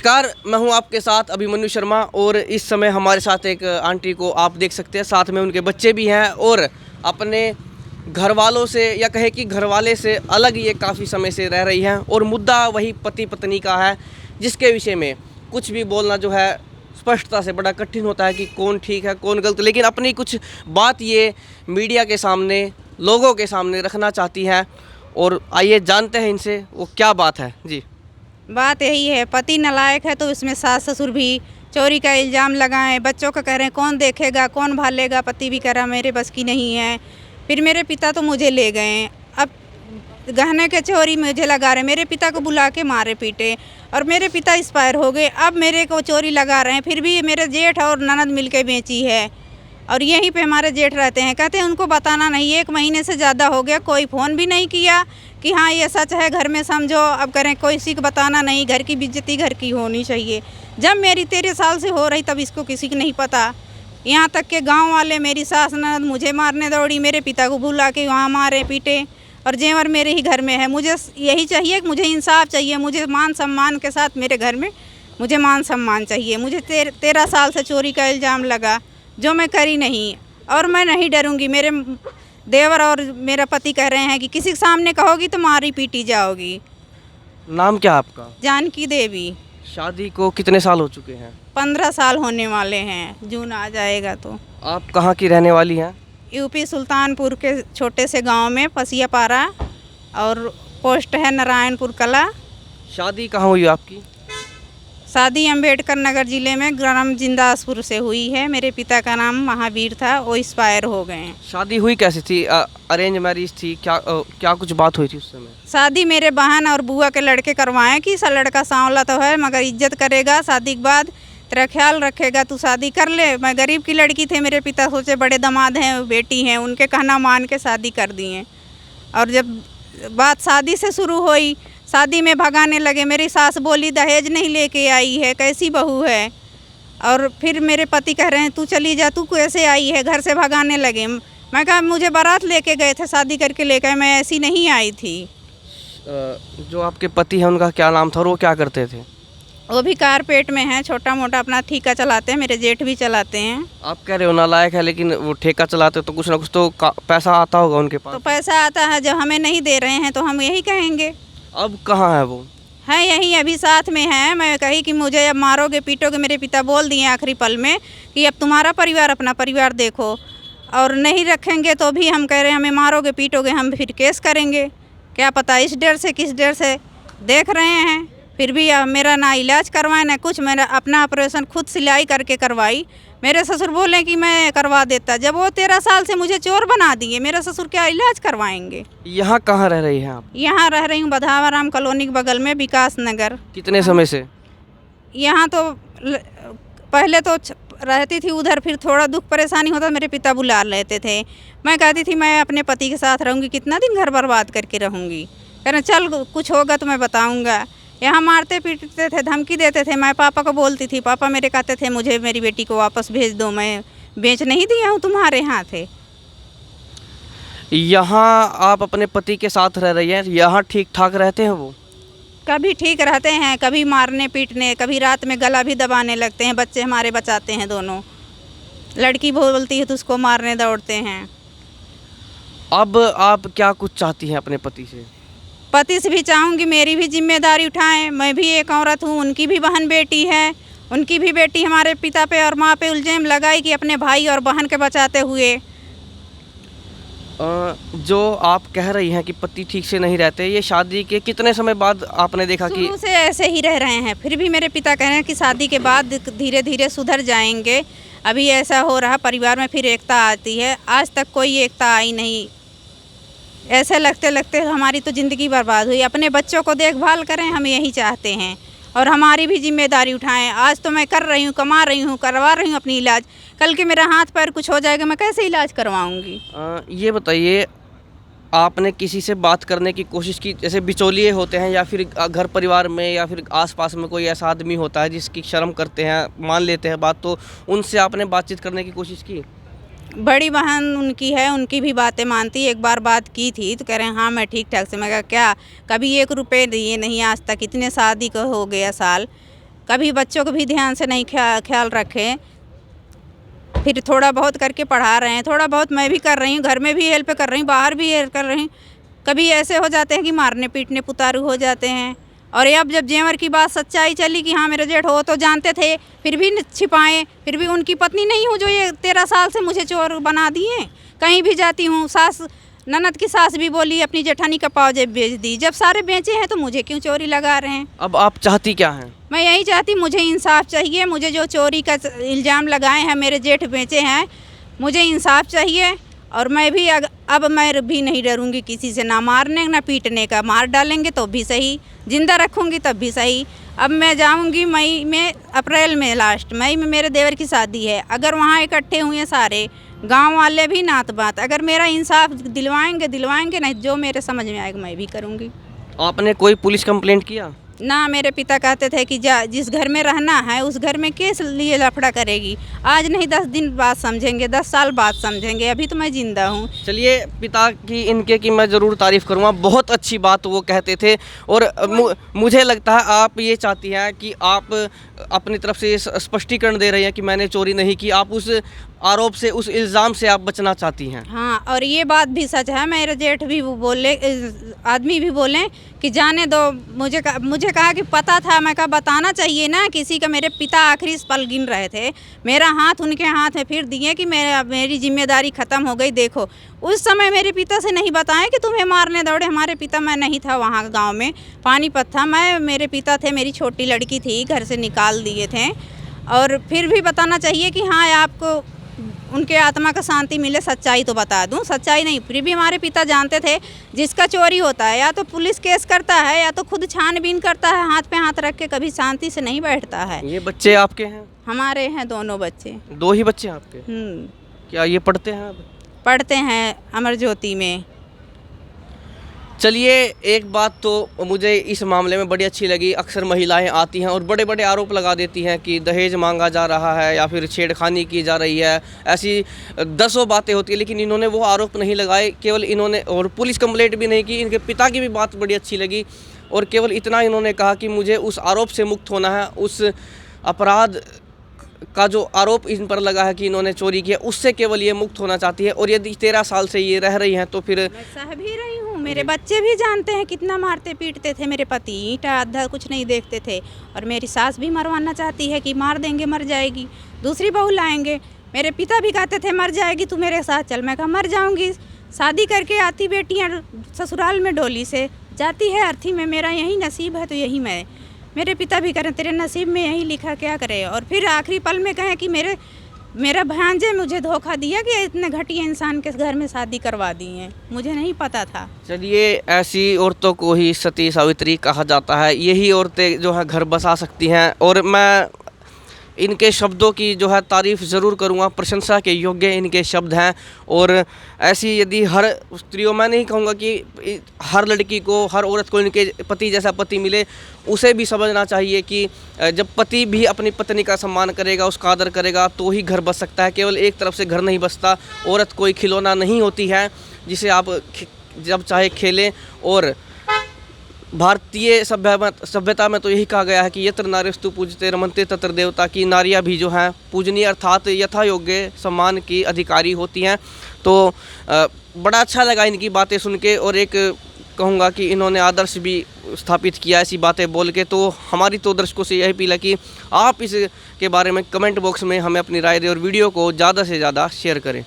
नमस्कार, मैं हूं आपके साथ अभिमन्यु शर्मा और इस समय हमारे साथ एक आंटी को आप देख सकते हैं, साथ में उनके बच्चे भी हैं और अपने घर वालों से या कहे कि घर वाले से अलग ये काफ़ी समय से रह रही हैं और मुद्दा वही पति पत्नी का है, जिसके विषय में कुछ भी बोलना जो है स्पष्टता से बड़ा कठिन होता है कि कौन ठीक है कौन गलत। लेकिन अपनी कुछ बात ये मीडिया के सामने, लोगों के सामने रखना चाहती हैं और आइए जानते हैं इनसे वो क्या बात है। जी, बात यही है, पति नालायक है तो इसमें सास ससुर भी चोरी का इल्ज़ाम लगाएं। बच्चों का कह रहे हैं कौन देखेगा कौन भालेगा। पति भी कह रहा मेरे बस की नहीं है। फिर मेरे पिता तो मुझे ले गए, अब गहने के चोरी मुझे लगा रहे। मेरे पिता को बुला के मारे पीटे और मेरे पिता एक्सपायर हो गए, अब मेरे को चोरी लगा रहे हैं। फिर भी मेरे जेठ और ननद मिल के बेची है और यहीं पे हमारे जेठ रहते हैं। कहते हैं उनको बताना नहीं, 1 महीने से ज़्यादा हो गया, कोई फ़ोन भी नहीं किया कि हाँ ये सच है, घर में समझो। अब करें कोई किसी को बताना नहीं, घर की बेइज्जती घर की होनी चाहिए। जब मेरी 13 साल से हो रही तब इसको किसी को नहीं पता। यहाँ तक के गांव वाले, मेरी सास ननद मुझे मारने दौड़ी, मेरे पिता को बुला के वहाँ मारे पीटे और जेवर मेरे ही घर में है। मुझे यही चाहिए कि मुझे इंसाफ चाहिए, मुझे मान सम्मान के साथ मेरे घर में मुझे मान सम्मान चाहिए। मुझे 13 साल से चोरी का इल्ज़ाम लगा जो मैं करी नहीं और मैं नहीं डरूंगी। मेरे देवर और मेरा पति कह रहे हैं कि किसी के सामने कहोगी तो मारी पीटी जाओगी। नाम क्या आपका? जानकी देवी। शादी को कितने साल हो चुके हैं? 15 साल होने वाले हैं, जून आ जाएगा तो। आप कहाँ की रहने वाली हैं? यूपी सुल्तानपुर के छोटे से गांव में पसियापारा और पोस्ट है नारायणपुर कला। शादी कहाँ हुई आपकी? शादी अम्बेडकर नगर जिले में ग्राम जिंदासपुर से हुई है। मेरे पिता का नाम महावीर था, वो एक्सपायर हो गए हैं। शादी हुई कैसे थी? अरेंज मैरिज थी? क्या कुछ बात हुई थी उस समय? शादी मेरे बहन और बुआ के लड़के करवाएं कि सा लड़का सांवला तो है मगर इज्जत करेगा, शादी के बाद तेरा ख्याल रखेगा, तू शादी कर ले। मैं गरीब की लड़की थी, मेरे पिता सोचे बड़े दामाद हैं, बेटी हैं, उनके कहना मान के शादी कर दिए। और जब बात शादी से शुरू हुई, शादी में भगाने लगे। मेरी सास बोली दहेज नहीं लेके आई है, कैसी बहू है। और फिर मेरे पति कह रहे हैं तू चली जा, तू कैसे आई है, घर से भगाने लगे। मैं कहा मुझे बारात लेके गए थे, शादी करके लेकर, मैं ऐसी नहीं आई थी। जो आपके पति हैं उनका क्या नाम था और वो क्या करते थे? वो भी कारपेट में है, छोटा मोटा अपना ठेका चलाते हैं। मेरे जेठ भी चलाते हैं। आप कह रहे हो नालायक है, लेकिन वो ठेका चलाते तो कुछ ना कुछ तो पैसा आता होगा उनके पास। तो पैसा आता है, जब हमें नहीं दे रहे हैं तो हम यही कहेंगे। अब कहाँ है वो? है यही, अभी साथ में है। मैं कही कि मुझे अब मारोगे पीटोगे। मेरे पिता बोल दिए आखिरी पल में कि अब तुम्हारा परिवार अपना परिवार देखो, और नहीं रखेंगे तो भी हम कह रहे हैं हमें मारोगे पीटोगे, हम फिर केस करेंगे। क्या पता इस डर से किस डर से देख रहे हैं। फिर भी मेरा ना इलाज करवाए ना कुछ। मेरा अपना ऑपरेशन खुद सिलाई करके करवाई। मेरे ससुर बोले कि मैं करवा देता, जब वो 13 साल से मुझे चोर बना दिए। मेरा ससुर क्या इलाज करवाएंगे। यहाँ कहाँ रह रही हैं आप? यहाँ रह रही हूँ बधावाराम कॉलोनी के बगल में, विकास नगर। कितने समय से? यहाँ तो पहले तो रहती थी उधर, फिर थोड़ा दुख परेशानी होता मेरे पिता बुला लेते थे। मैं कहती थी मैं अपने पति के साथ रहूँगी, कितना दिन घर बर्बाद करके रहूँगी। कह रहे चल कुछ होगा तो मैं बताऊँगा। यहाँ मारते पीटते थे, धमकी देते थे। मैं पापा को बोलती थी, पापा मेरे कहते थे मुझे मेरी बेटी को वापस भेज दो, मैं बेच नहीं दिया हूँ, तुम्हारे यहाँ थे। यहाँ आप अपने पति के साथ रह रही हैं, यहाँ ठीक ठाक रहते हैं वो? कभी ठीक रहते हैं, कभी मारने पीटने, कभी रात में गला भी दबाने लगते हैं। बच्चे हमारे बचाते हैं दोनों। लड़की बोलती है तो उसको मारने दौड़ते हैं। अब आप क्या कुछ चाहती हैं अपने पति से? पति से भी चाहूँगी मेरी भी जिम्मेदारी उठाएं। मैं भी एक औरत हूँ, उनकी भी बहन बेटी है। उनकी भी बेटी हमारे पिता पे और माँ पे इल्ज़ाम लगाई कि अपने भाई और बहन के बचाते हुए। जो आप कह रही हैं कि पति ठीक से नहीं रहते, ये शादी के कितने समय बाद आपने देखा कि? शुरू से ऐसे ही रह रहे हैं। फिर भी मेरे पिता कह रहे हैं कि शादी के बाद धीरे धीरे सुधर जाएंगे। अभी ऐसा हो रहा परिवार में, फिर एकता आती है। आज तक कोई एकता आई नहीं। ऐसे लगते लगते हमारी तो ज़िंदगी बर्बाद हुई। अपने बच्चों को देखभाल करें, हम यही चाहते हैं, और हमारी भी जिम्मेदारी उठाएं। आज तो मैं कर रही हूँ, कमा रही हूँ, करवा रही हूँ अपनी इलाज। कल के मेरा हाथ पैर कुछ हो जाएगा, मैं कैसे इलाज करवाऊँगी। ये बताइए, आपने किसी से बात करने की कोशिश की? जैसे बिचौलिए होते हैं या फिर घर परिवार में या फिर आसपास में कोई ऐसा आदमी होता है जिसकी शर्म करते हैं, मान लेते हैं बात, तो उनसे आपने बातचीत करने की कोशिश की? बड़ी बहन उनकी है, उनकी भी बातें मानती। एक बार बात की थी तो कह रहे हैं हाँ मैं ठीक ठाक से। मैं कहा क्या, कभी 1 रुपये दिए नहीं आज तक, इतने शादी को हो गया साल। कभी बच्चों को भी ध्यान से नहीं ख्याल रखे। फिर थोड़ा बहुत करके पढ़ा रहे हैं, थोड़ा बहुत मैं भी कर रही हूँ, घर में भी हेल्प कर रही हूँ, बाहर भी हेल्प कर रही हूँ। कभी ऐसे हो जाते हैं कि मारने पीटने पुतारू हो जाते हैं। और अब जब जेवर की बात सच्चाई चली कि हाँ मेरे जेठ हो, तो जानते थे फिर भी छिपाए, फिर भी उनकी पत्नी नहीं हूँ जो ये 13 साल से मुझे चोर बना दिए। कहीं भी जाती हूँ, सास ननद की सास भी बोली अपनी जेठानी का पाव जेब बेच दी। जब सारे बेचे हैं तो मुझे क्यों चोरी लगा रहे हैं? अब आप चाहती क्या हैं? मैं यही चाहती, मुझे इंसाफ चाहिए। मुझे जो चोरी का इल्ज़ाम लगाए हैं, मेरे जेठ बेचे हैं, मुझे इंसाफ चाहिए। और मैं भी अब मैं भी नहीं डरूंगी किसी से, ना मारने ना पीटने का। मार डालेंगे तो भी सही, जिंदा रखूंगी तब भी सही। अब मैं जाऊंगी मई में, अप्रैल में, लास्ट मई में मेरे देवर की शादी है। अगर वहाँ इकट्ठे हुए सारे गांव वाले भी नात बात, अगर मेरा इंसाफ दिलवाएंगे, नहीं जो मेरे समझ में आएगा मैं भी करूँगी। आपने कोई पुलिस कंप्लेंट किया? ना, मेरे पिता कहते थे कि जा जिस घर में रहना है उस घर में किस लिए लफड़ा करेगी। आज नहीं 10 दिन बाद समझेंगे, 10 साल बाद समझेंगे, अभी तो मैं जिंदा हूँ। चलिए, पिता की इनके की मैं ज़रूर तारीफ़ करूँगा, बहुत अच्छी बात वो कहते थे। और मुझे लगता है आप ये चाहती हैं कि आप अपनी तरफ से स्पष्टीकरण दे रही हैं कि मैंने चोरी नहीं की। आप उस आरोप से, उस इल्ज़ाम से आप बचना चाहती हैं। हाँ, और ये बात भी सच है। मेरे जेठ भी बोले, आदमी भी बोले कि जाने दो। मुझे कहा कि पता था, मैं कहा बताना चाहिए ना किसी का। मेरे पिता आखिरी पल गिन रहे थे, मेरा हाथ उनके हाथ में फिर दिए कि मेरी जिम्मेदारी ख़त्म हो गई। देखो उस समय मेरे पिता से नहीं बताएं कि तुम्हें मारने दौड़े। हमारे पिता, मैं नहीं था वहाँ गाँव में, पानीपत था मैं, मेरे पिता थे, मेरी छोटी लड़की थी, घर से निकाल दिए थे। और फिर भी बताना चाहिए कि हाँ आपको उनके आत्मा का शांति मिले। सच्चाई तो बता दूं, सच्चाई नहीं, फिर भी हमारे पिता जानते थे जिसका चोरी होता है या तो पुलिस केस करता है या तो खुद छानबीन करता है, हाथ पे हाथ रख के, कभी शांति से नहीं बैठता है। ये बच्चे आपके हैं? हमारे हैं, दोनों बच्चे। 2 ही बच्चे आपके? क्या ये पढ़ते हैं अब? पढ़ते हैं अमर ज्योति में। चलिए, एक बात तो मुझे इस मामले में बड़ी अच्छी लगी। अक्सर महिलाएं आती हैं और बड़े बड़े आरोप लगा देती हैं कि दहेज मांगा जा रहा है या फिर छेड़खानी की जा रही है। ऐसी 10 बातें होती है, लेकिन इन्होंने वो आरोप नहीं लगाए। केवल इन्होंने, और पुलिस कंप्लेंट भी नहीं की। इनके पिता की भी बात बड़ी अच्छी लगी और केवल इतना इन्होंने कहा कि मुझे उस आरोप से मुक्त होना है, उस अपराध का जो आरोप इन पर लगा है कि इन्होंने चोरी किया, उससे केवल ये मुक्त होना चाहती है। और यदि 13 साल से ये रह रही हैं तो फिर मैं सह भी रही हूँ। मेरे बच्चे भी जानते हैं कितना मारते पीटते थे मेरे पति, ईंटा अद्धा कुछ नहीं देखते थे। और मेरी सास भी मरवाना चाहती है कि मार देंगे, मर जाएगी, दूसरी बहू लाएंगे। मेरे पिता भी कहते थे मर जाएगी तू मेरे साथ चल। मैं कहा मर जाऊँगी। शादी करके आती बेटियाँ ससुराल में डोली से, जाती है अर्थी में। मेरा यही नसीब है तो यही मैं। मेरे पिता भी करें तेरे नसीब में यही लिखा, क्या करे। और फिर आखिरी पल में कहें कि मेरा भांजे मुझे धोखा दिया कि इतने घटिया इंसान के घर में शादी करवा दी है, मुझे नहीं पता था। चलिए, ऐसी औरतों को ही सती सावित्री कहा जाता है। यही औरतें जो है घर बसा सकती हैं। और मैं इनके शब्दों की जो है तारीफ़ ज़रूर करूँगा, प्रशंसा के योग्य इनके शब्द हैं। और ऐसी यदि हर स्त्रियों, मैं नहीं कहूँगा कि हर लड़की को, हर औरत को इनके पति जैसा पति मिले, उसे भी समझना चाहिए कि जब पति भी अपनी पत्नी का सम्मान करेगा, उसका आदर करेगा, तो ही घर बस सकता है। केवल एक तरफ से घर नहीं बसता। औरत कोई खिलौना नहीं होती है जिसे आप जब चाहे खेलें। और भारतीय सभ्यता में तो यही कहा गया है कि यत्र नार्यस्तु पूजते रमन्ते तत्र देवता, की नारियाँ भी जो हैं पूजनीय अर्थात यथा योग्य सम्मान की अधिकारी होती हैं। तो बड़ा अच्छा लगा इनकी बातें सुन के। और एक कहूँगा कि इन्होंने आदर्श भी स्थापित किया ऐसी बातें बोल के। तो हमारी तो दर्शकों से यही अपील है कि आप इसके बारे में कमेंट बॉक्स में हमें अपनी राय दें और वीडियो को ज़्यादा से ज़्यादा शेयर करें।